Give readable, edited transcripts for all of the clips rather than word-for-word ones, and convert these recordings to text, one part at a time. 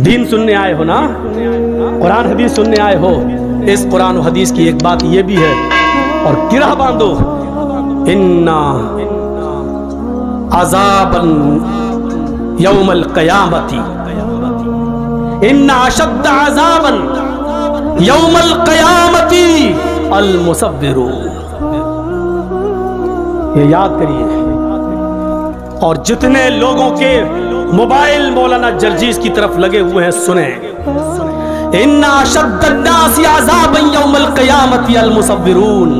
دین سننے آئے ہو نا، قرآن حدیث سننے آئے ہو، اس قرآن و حدیث کی ایک بات یہ بھی ہے، اور گرہ باندھو، اِنَّا عَذَابًا یوم القیامت، اِنَّا اشد عذابًا یوم القیامت المصورون۔ یہ یاد کریے، اور جتنے لوگوں کے موبائل مولانا جرجیز کی طرف لگے ہوئے ہیں سنیں، ان اشد الناس عذابا یوم القیامت المصورون،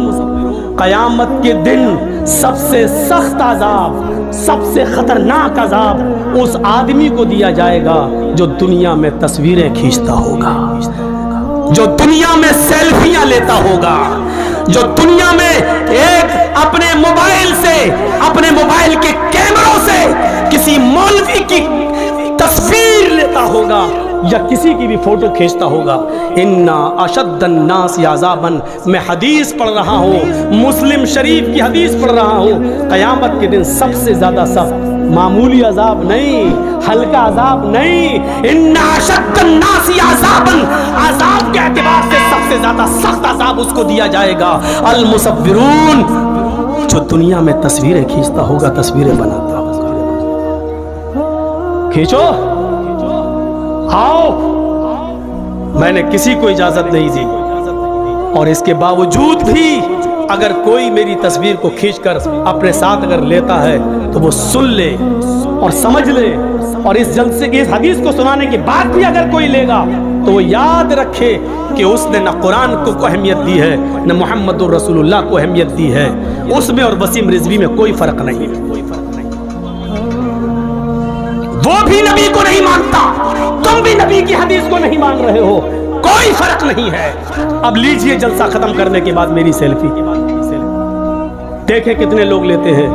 قیامت کے دن سب سے سخت عذاب، سب سے خطرناک عذاب اس آدمی کو دیا جائے گا جو دنیا میں تصویریں کھینچتا ہوگا، جو دنیا میں سیلفیاں لیتا ہوگا، جو دنیا میں ایک اپنے موبائل سے، اپنے موبائل کے کیمروں سے کسی مولوی کی تصویر لیتا ہوگا یا کسی کی بھی فوٹو کھینچتا ہوگا۔ اِنَّا أَشَدَّ النَّاسِ عَذَابًا، میں حدیث پڑھ رہا ہوں، مسلم شریف کی حدیث پڑھ رہا ہوں، قیامت کے دن سب سے زیادہ سخت، معمولی عذاب نہیں، ہلکا عذاب نہیں، اِنَّا أَشَدَّ النَّاسِ عَذَابًا، عذاب کے اعتبار سے سب سے زیادہ سخت عذاب اس کو دیا جائے گا، المصورون، جو دنیا میں تصویریں کھینچتا ہوگا، تصویریں بناتا ہوگا۔ کھینچو، آؤ، میں نے کسی کو اجازت نہیں دی، اور اس کے باوجود بھی اگر کوئی میری تصویر کو کھینچ کر اپنے ساتھ اگر لیتا ہے تو وہ سن لے اور سمجھ لے، اور اس جلسے کی اس حدیث کو سنانے کے بعد بھی اگر کوئی لے گا تو وہ یاد رکھے کہ اس نے نہ قرآن کو اہمیت دی ہے، نہ محمد الرسول اللہ کو اہمیت دی ہے، اس میں اور وسیم رضوی میں کوئی فرق نہیں، وہ بھی نبی کو نہیں مانتا، تم بھی نبی کی حدیث کو نہیں مان رہے ہو، کوئی فرق نہیں ہے۔ اب لیجئے جلسہ ختم کرنے کے بعد میری سیلفی دیکھیں کتنے لوگ لیتے ہیں،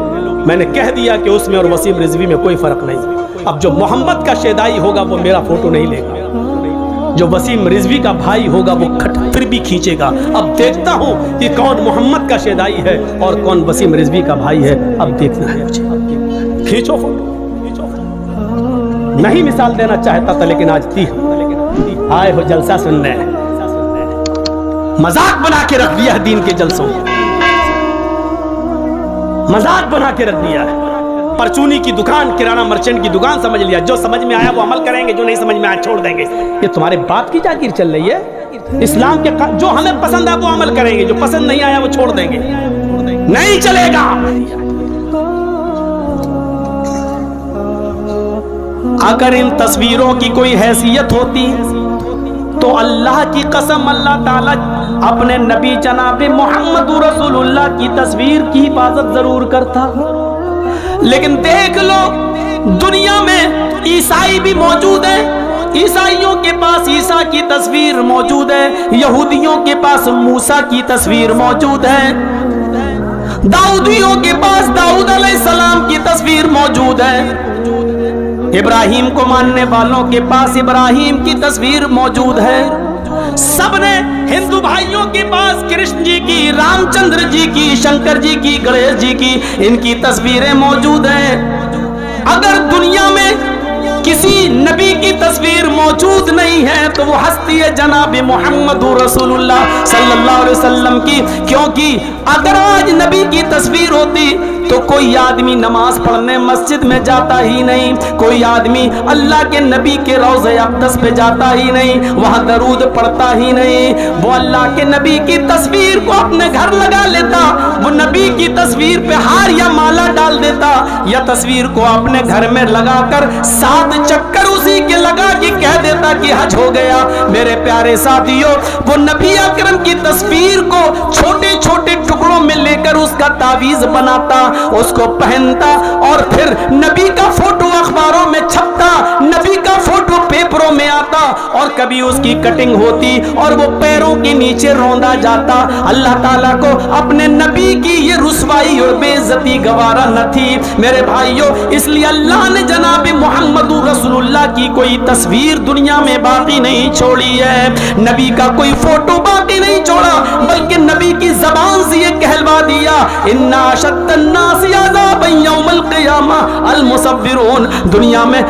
میں نے کہہ دیا کہ اس میں اور وسیم رضوی میں کوئی فرق نہیں۔ اب جو محمد کا شیدائی ہوگا وہ میرا فوٹو نہیں لے گا، جو وسیم رضوی کا بھائی ہوگا وہ پھر بھی کھینچے گا۔ اب دیکھتا ہوں کہ کون محمد کا شیدائی ہے اور کون وسیم رضوی کا بھائی ہے، اب دیکھنا ہے مجھے۔ کھینچو فوٹو، نہیں مثال دینا چاہتا تھا لیکن آج تھی، آئے ہو جلسہ سننے، مذاق بنا کے رکھ دیا ہے دین کے جلسوں، مذاق بنا کے رکھ دیا ہے، پرچونی کی دکان، کرانہ مرچنٹ کی دکان سمجھ لیا، جو سمجھ میں آیا وہ عمل کریں گے، جو نہیں سمجھ میں آیا چھوڑ دیں گے۔ یہ تمہارے باپ کی جاگیر چل رہی ہے، اسلام کے جو ہمیں پسند ہے وہ عمل کریں گے، جو پسند نہیں آیا وہ چھوڑ دیں گے، نہیں چلے گا۔ اگر ان تصویروں کی کوئی حیثیت ہوتی تو اللہ کی قسم اللہ تعالیٰ اپنے نبی جناب محمد رسول اللہ کی تصویر کی حفاظت ضرور کرتا، لیکن دیکھ لو دنیا میں عیسائی بھی موجود ہیں، عیسائیوں کے پاس عیسیٰ کی تصویر موجود ہے، یہودیوں کے پاس موسیٰ کی تصویر موجود ہے، داؤدیوں کے پاس داؤد علیہ السلام کی تصویر موجود ہے، ابراہیم کو ماننے والوں کے پاس ابراہیم کی تصویر موجود ہے، سب نے ہندو بھائیوں کے پاس کرشن جی کی، رام چندر جی کی، شنکر جی کی، گنیش جی کی، ان کی تصویریں موجود ہیں۔ اگر دنیا میں کسی نبی کی تصویر موجود نہیں ہے تو وہ ہستی ہے جناب محمد رسول اللہ صلی اللہ علیہ وسلم کی، کیونکہ اگر آج نبی کی تصویر ہوتی تو کوئی آدمی نماز پڑھنے مسجد میں جاتا ہی نہیں، کوئی آدمی اللہ کے نبی کے روضہ اقدس پہ جاتا ہی نہیں، وہاں درود پڑھتا ہی نہیں، وہ اللہ کے نبی کی تصویر کو اپنے گھر لگا لیتا، وہ نبی کی تصویر پہ ہار یا مالا ڈال دیتا، یا تصویر کو اپنے گھر میں لگا کر 7 چکر اسی کے لگا کے کہہ دیتا کہ حج ہو گیا۔ میرے پیارے ساتھیوں، وہ نبی اکرم کی تصویر کو چھوٹے چھوٹے ٹکڑوں میں لے کر اس کا تعویذ بناتا، اس کو پہنتا، اور پھر نبی کا فوٹو اخباروں میں چھپتا، نبی کا فوٹو پیپروں میں آتا، اور اور کبھی اس کی کٹنگ ہوتی اور وہ پیروں کے نیچے روندا جاتا۔ اللہ تعالیٰ کو اپنے نبی کی یہ رسوائی اور بے عزتی گوارا نہ تھی میرے بھائیوں، اس لیے اللہ نے جناب محمد رسول اللہ کی کوئی تصویر دنیا میں باقی نہیں چھوڑی ہے، نبی کا کوئی فوٹو باقی نہیں چھوڑا، بلکہ نبی کی زبان سے یہ کہلوا دیا اِنَّ أَشَدَّ النَّاسِ عَذَابًا يَوْمَ الْقِيَامَةِ الْمُصَوِّرُونَ۔ دنیا میں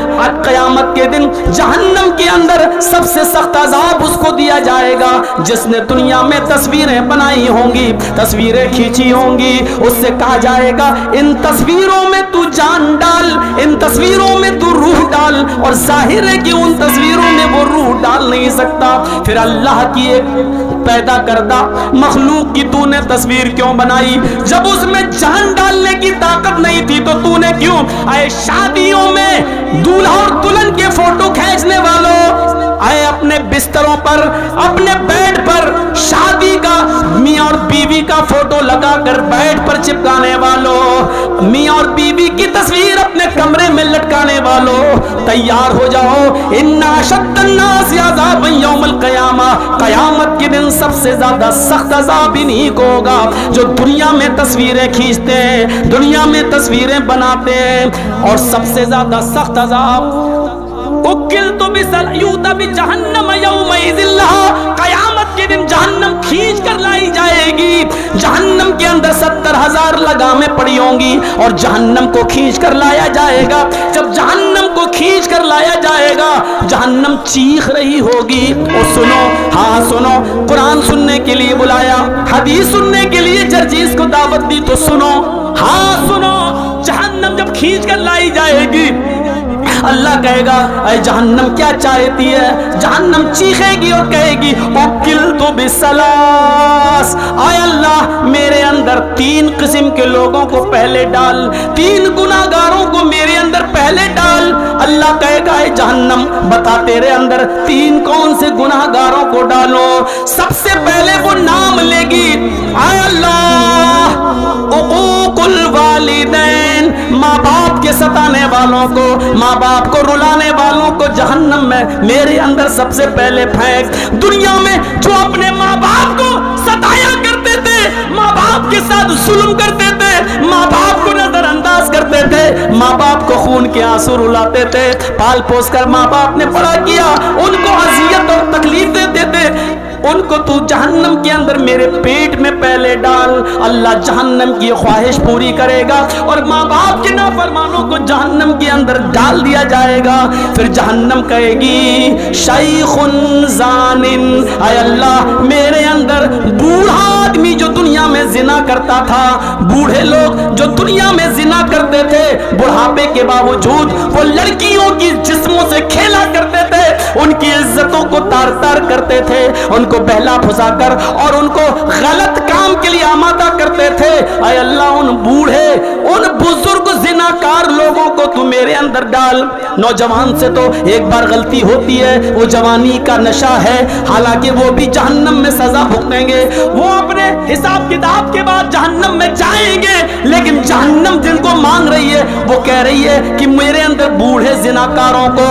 قیامت کے دن جہنم کے اندر سب سے سخت عذاب اس کو دیا جائے گا جس نے دنیا میں تصویریں بنائی ہوں گی، تصویریں کھینچی ہوں گی۔ اس سے کہا جائے گا ان تصویروں میں تو جان ڈال، ان تصویروں میں تو روح ڈال، اور ظاہر ہے کہ ان تصویروں میں وہ روح ڈال نہیں سکتا۔ پھر اللہ کی ایک پیدا کردہ مخلوق کی تو نے تصویر کیوں بنائی؟ جب اس میں جان ڈالنے کی طاقت نہیں تھی تو نے کیوں؟ اے شادیوں میں دولہا اور دلہن کے فوٹو کھینچنے والوں، اے اپنے بستروں پر، اپنے بیڈ پر شادی کا میاں اور بیوی کا فوٹو لگا کر بیڈ پر چپکانے والوں، میاں اور بیوی کی تصویر اپنے کمرے میں لٹکانے والوں، تیار ہو جاؤ، ان اشد الناس عذابا یوم القیامہ، قیامت کے دن سب سے زیادہ سخت عذاب انہی کو ہوگا جو دنیا میں تصویریں کھینچتے ہیں، دنیا میں تصویریں بناتے ہیں۔ اور سب سے زیادہ سخت عذاب اکلت بسلیوت بجہنم یومئذ لہا، قیامت کے دن جہنم کھینچ کر لائی جائے گی، جہنم کے اندر 70,000 لگامیں پڑی ہوں گی اور جہنم کو کھینچ کر لایا جائے گا۔ جب جہنم کو کھینچ کر لایا جائے گا جہنم چیخ رہی ہوگی، اور سنو، ہاں سنو، قرآن سننے کے لیے بلایا، حدیث سننے کے لیے جرجیس کو دعوت دی تو سنو، ہاں سنو، جہنم جب کھینچ کر لائی جائے گی اللہ کہے گا اے جہنم کیا چاہتی ہے؟ جہنم چیخے گی اور کہے گی اکلت بسلاس، اے اللہ میرے اندر 3 قسم کے لوگوں کو پہلے ڈال، 3 گناہگاروں کو میرے اندر پہلے ڈال۔ اللہ کہے گا اے جہنم بتا تیرے اندر 3 کون سے گناہگاروں کو ڈالو؟ سب سے پہلے وہ نام لے گی، اے اللہ عقوق الوالدین، ماں باپ کے ستانے والوں کو، ماں باپ کو رلانے والوں کو جہنم میں میرے اندر سب سے پہلے پھینک۔ دنیا میں جو اپنے ماں باپ کو ستایا کرتے تھے، ماں باپ کے ساتھ ظلم کرتے تھے، ماں باپ کو نظر انداز کرتے تھے، ماں باپ کو خون کے آنسو رلاتے تھے، پال پوس کر ماں باپ نے بڑا کیا، ان کو اذیت اور تکلیف دیتے تھے، ان کو تو جہنم کے اندر میرے پیٹ میں پہلے ڈال۔ اللہ جہنم کی خواہش پوری کرے گا اور ماں باپ کے نافرمانوں کو جہنم کے اندر ڈال دیا جائے گا۔ پھر جہنم کہے گی شیخ زان، اے اللہ میرے اندر بوڑھا آدمی جو دنیا میں زنا کرتا تھا، بوڑھے لوگ جو دنیا میں زنا کرتے تھے، بڑھاپے کے باوجود وہ لڑکیوں کی جسموں سے کھیلا کرتے تھے، ان کی عزتوں کو تار تار کرتے تھے، ان کو بہلا پھسا کر اور ان کو غلط کام کے لیے آمادہ کرتے تھے۔ اے اللہ ان بوڑھے، ان بزرگ زناکار لوگوں کو تو میرے اندر ڈال۔ نوجوان سے تو ایک بار غلطی ہوتی ہے، وہ جوانی کا نشہ ہے، حالانکہ وہ بھی جہنم میں سزا بھگتیں گے، وہ اپنے حساب کتاب کے بعد جہنم میں جائیں گے، لیکن جہنم جن کو مانگ رہی ہے وہ کہہ رہی ہے کہ میرے اندر بوڑھے زناکاروں کو،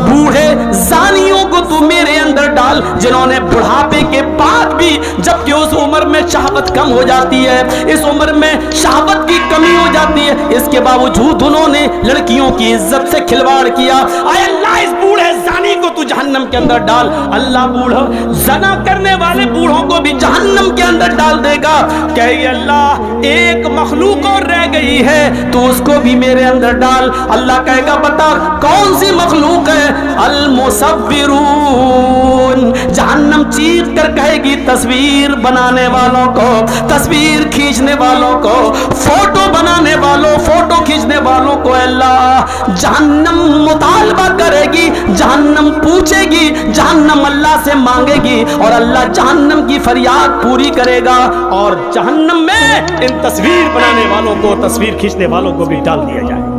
بوڑھے زانیوں کو تو میرے اندر ڈال، جنہوں نے بڑھاپے کے بعد بھی، جبکہ اس عمر میں شہوت کم ہو جاتی ہے، اس عمر میں شہوت کی کمی ہو جاتی ہے، اس کے باوجود انہوں نے لڑکیوں کی عزت سے کھلواڑ کیا۔ اے اللہ اس بوڑھے زانی کو تو جہنم کے اندر ڈال۔ اللہ بوڑھا زنا کرنے والے بوڑھوں کو بھی جہنم کے اندر ڈال دے گا۔ کہ اللہ ایک مخلوق اور رہ گئی ہے تو اس کو بھی میرے اندر ڈال۔ اللہ کہے گا بتا کون سی مخلوق ہے؟ المصورون، جہنم چیخ کر کہے گی تصویر بنانے والوں کو، تصویر کھینچنے والوں کو، فوٹو بنانے والوں، فوٹو کھینچنے والوں کو اللہ جہنم مطالبہ کرے گی، جہنم پوچھے گی، جہنم اللہ سے مانگے گی اور اللہ جہنم کی فریاد پوری کرے گا اور جہنم میں ان تصویر بنانے والوں کو، تصویر کھینچنے والوں کو بھی ڈال دیا جائے گا۔